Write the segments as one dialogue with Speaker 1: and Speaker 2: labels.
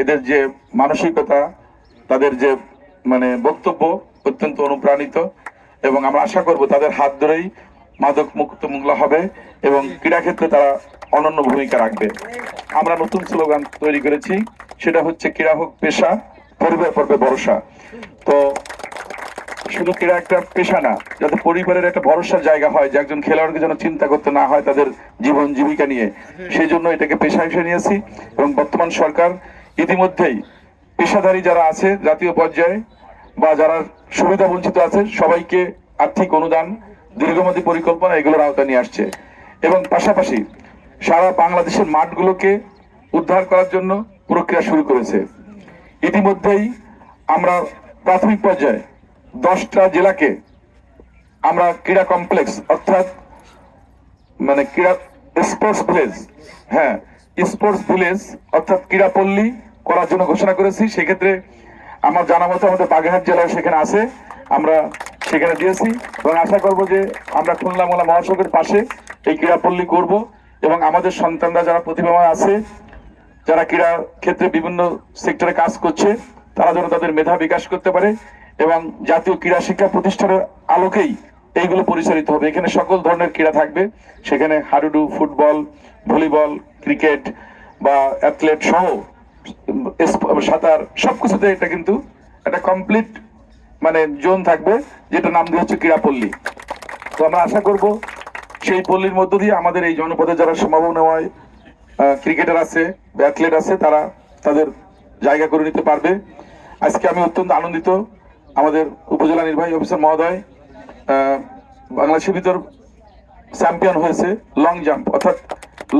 Speaker 1: এদের যে মানসিকতা, তাদের যে বক্তব্য অত্যন্ত অনুপ্রাণিত, এবং আমরা আশা করব তাদের হাত ধরেই মাদক মুক্ত মোংলা হবে এবং ক্রীড়াক্ষেত্রে তারা অনন্য ভূমিকা রাখবে। আমরা নতুন স্লোগান তৈরি করেছি, সেটা হচ্ছে ক্রীড়া হোক পেশা, পরিবার পর্বে ভরসা। তো শুধু ক্রীড়া একটা পেশা না, যাতে পরিবারের একটা ভরসার জায়গা হয়, যে একজন খেলোয়াড়কে যেন চিন্তা করতে না হয় তাদের জীবন জীবিকা নিয়ে, সেই জন্য এটাকে পেশা হিসেবে নিয়েছি। এবং বর্তমান সরকার ইতিমধ্যেই পেশাধারী যারা আছে জাতীয় পর্যায়ে বা যারা সুবিধা বঞ্চিত আছে সবাইকে আর্থিক অনুদান, দীর্ঘমেয়াদী পরিকল্পনা এগুলোর আওতায় নিয়ে আসছে। এবং পাশাপাশি সারা বাংলাদেশের মাঠগুলোকে উদ্ধার করার জন্য প্রক্রিয়া শুরু করেছে। ইতিমধ্যেই আমরা প্রাথমিক পর্যায়ে 10টা জেলাকে আমরা ক্রীড়া কমপ্লেক্স অর্থাৎ ক্রীড়া স্পোর্টস ভিলেজ, হ্যাঁ স্পোর্টস ভিলেজ অর্থাৎ ক্রীড়াপল্লী করার জন্য ঘোষণা করেছি। সেক্ষেত্রে আমার জানা মতো আমাদের বাগেরহাট জেলায় সেখানে আছে, আমরা সেখানে দিয়েছি এবং আশা করব যে আমরা খুলনা মোলা মহাসড়কের পাশে এই ক্রীড়াপল্লী করব এবং আমাদের সন্তানরা যারা প্রতিভাবান আছে, যারা ক্রীড়া ক্ষেত্রে বিভিন্ন সেক্টরে কাজ করছে, তারা যেন তাদের মেধা বিকাশ করতে পারে এবং জাতীয় ক্রীড়া শিক্ষা প্রতিষ্ঠানের আলোকেই এইগুলো পরিচালিত হবে। এখানে সকল ধরনের ক্রীড়া থাকবে, সেখানে হাডুডু, ফুটবল, ভলিবল, ক্রিকেট বা অ্যাথলেট সহ সাঁতার সবকিছুতে এটা কিন্তু একটা কমপ্লিট জোন থাকবে, যেটা নাম দিয়ে হচ্ছে ক্রীড়াপল্লী। তো আমরা আশা করব সেই পল্লীর মধ্য দিয়ে আমাদের এই জনপদে যারা সম্ভাবনাময় ক্রিকেটার আছে, অ্যাথলেট আছে, তারা তাদের জায়গা করে নিতে পারবে। আজকে আমি অত্যন্ত আনন্দিত, আমাদের উপজেলা নির্বাহী অফিসার মহোদয় বাংলাদেশের ভিতর চ্যাম্পিয়ন হয়েছে লং জাম্প অর্থাৎ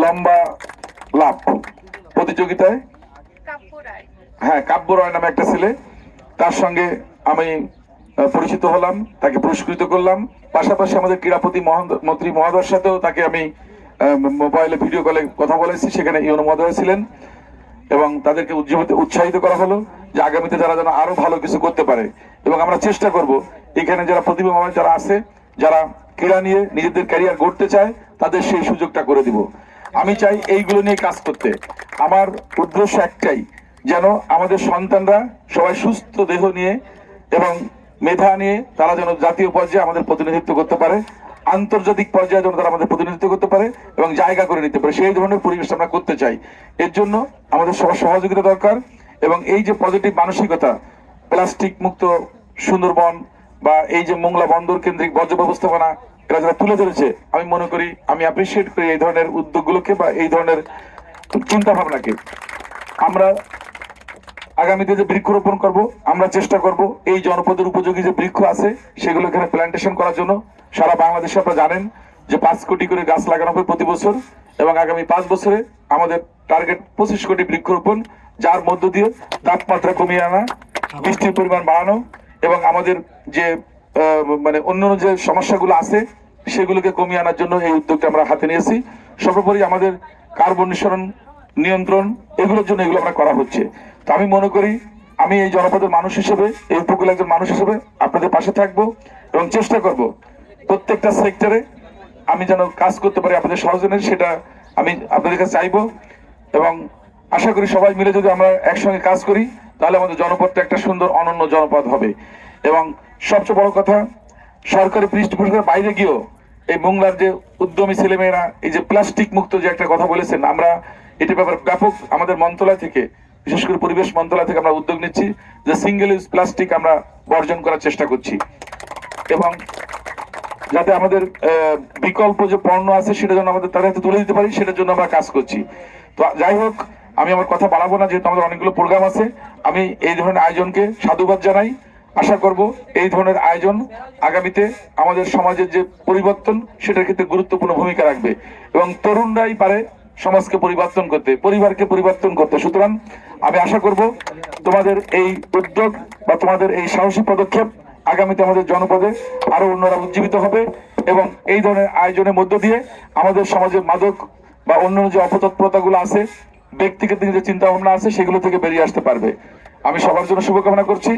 Speaker 1: লম্বা লাফ প্রতিযোগিতায়। হ্যাঁ, কাব্য রায় নামে একটা ছেলে, তার সঙ্গে আমি পরিচিত হলাম, তাকে পুরস্কৃত করলাম। পাশাপাশি আমাদের ক্রীড়াপতি মন্ত্রী মহোদয়ের সাথেও তাকে আমি মোবাইলে ভিডিও কলে কথা বলেছি, সেখানে ইউনো মহোদয় ছিলেন এবং তাদেরকে উৎসাহিত করা হলো যে আগামীতে যারা যেন আরো ভালো কিছু করতে পারে। এবং আমরা চেষ্টা করব এখানে যারা প্রতিভাবান যারা আছে, যারা ক্রীড়া নিয়ে নিজেদের ক্যারিয়ার গড়তে চায়, তাদের সেই সুযোগটা করে দিব। আমি চাই এইগুলো নিয়ে কাজ করতে। আমার উদ্দেশ্য একটাই, যেন আমাদের সন্তানরা সবাই সুস্থ দেহ নিয়ে এবং মেধা নিয়ে তারা যেন জাতীয় পর্যায়ে আমাদের প্রতিনিধিত্ব করতে পারে, আন্তর্জাতিক পর্যায়ে যেন তারা আমাদের প্রতিনিধিত্ব করতে পারে এবং জায়গা করে নিতে পারে, সেই ধরনের পরিবেশ আমরা করতে চাই। এর জন্য আমাদের সবার সহযোগিতা দরকার। এবং এই যে পজিটিভ মানসিকতা, প্লাস্টিক মুক্ত সুন্দরবন বা এই যে মোংলা বন্দর কেন্দ্রিক বর্জ্য ব্যবস্থাপনা এরা যারা তুলে ধরেছে, আমি মনে করি, আমি অ্যাপ্রিসিয়েট করি এই ধরনের উদ্যোগগুলোকে বা এই ধরনের চিন্তা ভাবনাকে। আমরা আগামীতে যে বৃক্ষরোপণ করব, আমরা চেষ্টা করব এই জনপদের উপযোগী যে বৃক্ষ আছে সেগুলো এখানে প্ল্যান্টেশন করার জন্য। সারা বাংলাদেশে আপনারা জানেন যে 5 কোটি করে গাছ লাগানো হবে প্রতি বছর এবং আগামী 5 বছরে আমাদের টার্গেট 25 কোটি বৃক্ষরোপণ, যার মধ্য দিয়ে তাপমাত্রা কমিয়ে আনা, বৃষ্টির পরিমাণ বাড়ানো এবং আমাদের যে অন্যান্য যে সমস্যাগুলো আছে সেগুলোকে কমিয়ে আনার জন্য এই উদ্যোগটা আমরা হাতে নিয়েছি। সর্বোপরি আমাদের কার্বন নিয়ন্ত্রণ এগুলোর জন্য এগুলো আমরা করা হচ্ছে। তো আমি মনে করি আমি এই জনপদের মানুষ হিসেবে, এই উপকূলের একজন মানুষ হিসেবে আপনাদের পাশে থাকবো এবং চেষ্টা করব প্রত্যেকটা সেক্টরে আমি যেন কাজ করতে পারি আপনাদের সহযোগিতা, সেটা আমি আপনাদের কাছে চাইবো। এবং আশা করি সবাই মিলে যদি আমরা একসঙ্গে কাজ করি, তাহলে আমাদের জনপদটা একটা সুন্দর অনন্য জনপদ হবে। এবং সবচেয়ে বড় কথা, সরকারি পৃষ্ঠপোষকের বাইরে গিয়েও এই মোংলার যে উদ্যমী ছেলেমেয়েরা এই যে প্লাস্টিক মুক্ত যে একটা কথা বলেছেন, আমরা এটির ব্যাপারে ব্যাপক আমাদের মন্ত্রণালয় থেকে, বিশেষ করে পরিবেশ মন্ত্রণালয় থেকে আমরা উদ্যোগ নিচ্ছি যে সিঙ্গেল ইউজ প্লাস্টিক আমরা বর্জন করার চেষ্টা করছি এবং যাতে আমাদের বিকল্প যে পণ্য আছে সেটা যেন আমাদের তাদের হাতে তুলে দিতে পারি, সেটার জন্য আমরা কাজ করছি। তো যাই হোক, আমি আমার কথা বাড়াবো না, যেহেতু আমাদের অনেকগুলো প্রোগ্রাম আছে। আমি এই ধরনের আয়োজনকে সাধুবাদ জানাই। আশা করব এই ধরনের আয়োজন আগামীতে আমাদের সমাজের যে পরিবর্তন সেটার ক্ষেত্রে গুরুত্বপূর্ণ ভূমিকা রাখবে এবং তরুণরাই পারে সমাজকে পরিবর্তন করতে, পরিবারকে পরিবর্তন করতে। সুতরাং আমি আশা করব তোমাদের এই উদ্যোগ বা তোমাদের এই সাহসী পদক্ষেপ আগামীতে আমাদের জনপদে আরো অন্যরা উজ্জীবিত হবে এবং এই ধরনের আয়োজনের মধ্য দিয়ে আমাদের সমাজে মাদক বা অন্যান্য যে অপতৎপরতাগুলো আছে, ব্যক্তিগত যে চিন্তা ভাবনা আছে, সেগুলো থেকে বেরিয়ে আসতে পারবে। আমি সবার জন্য শুভকামনা করছি।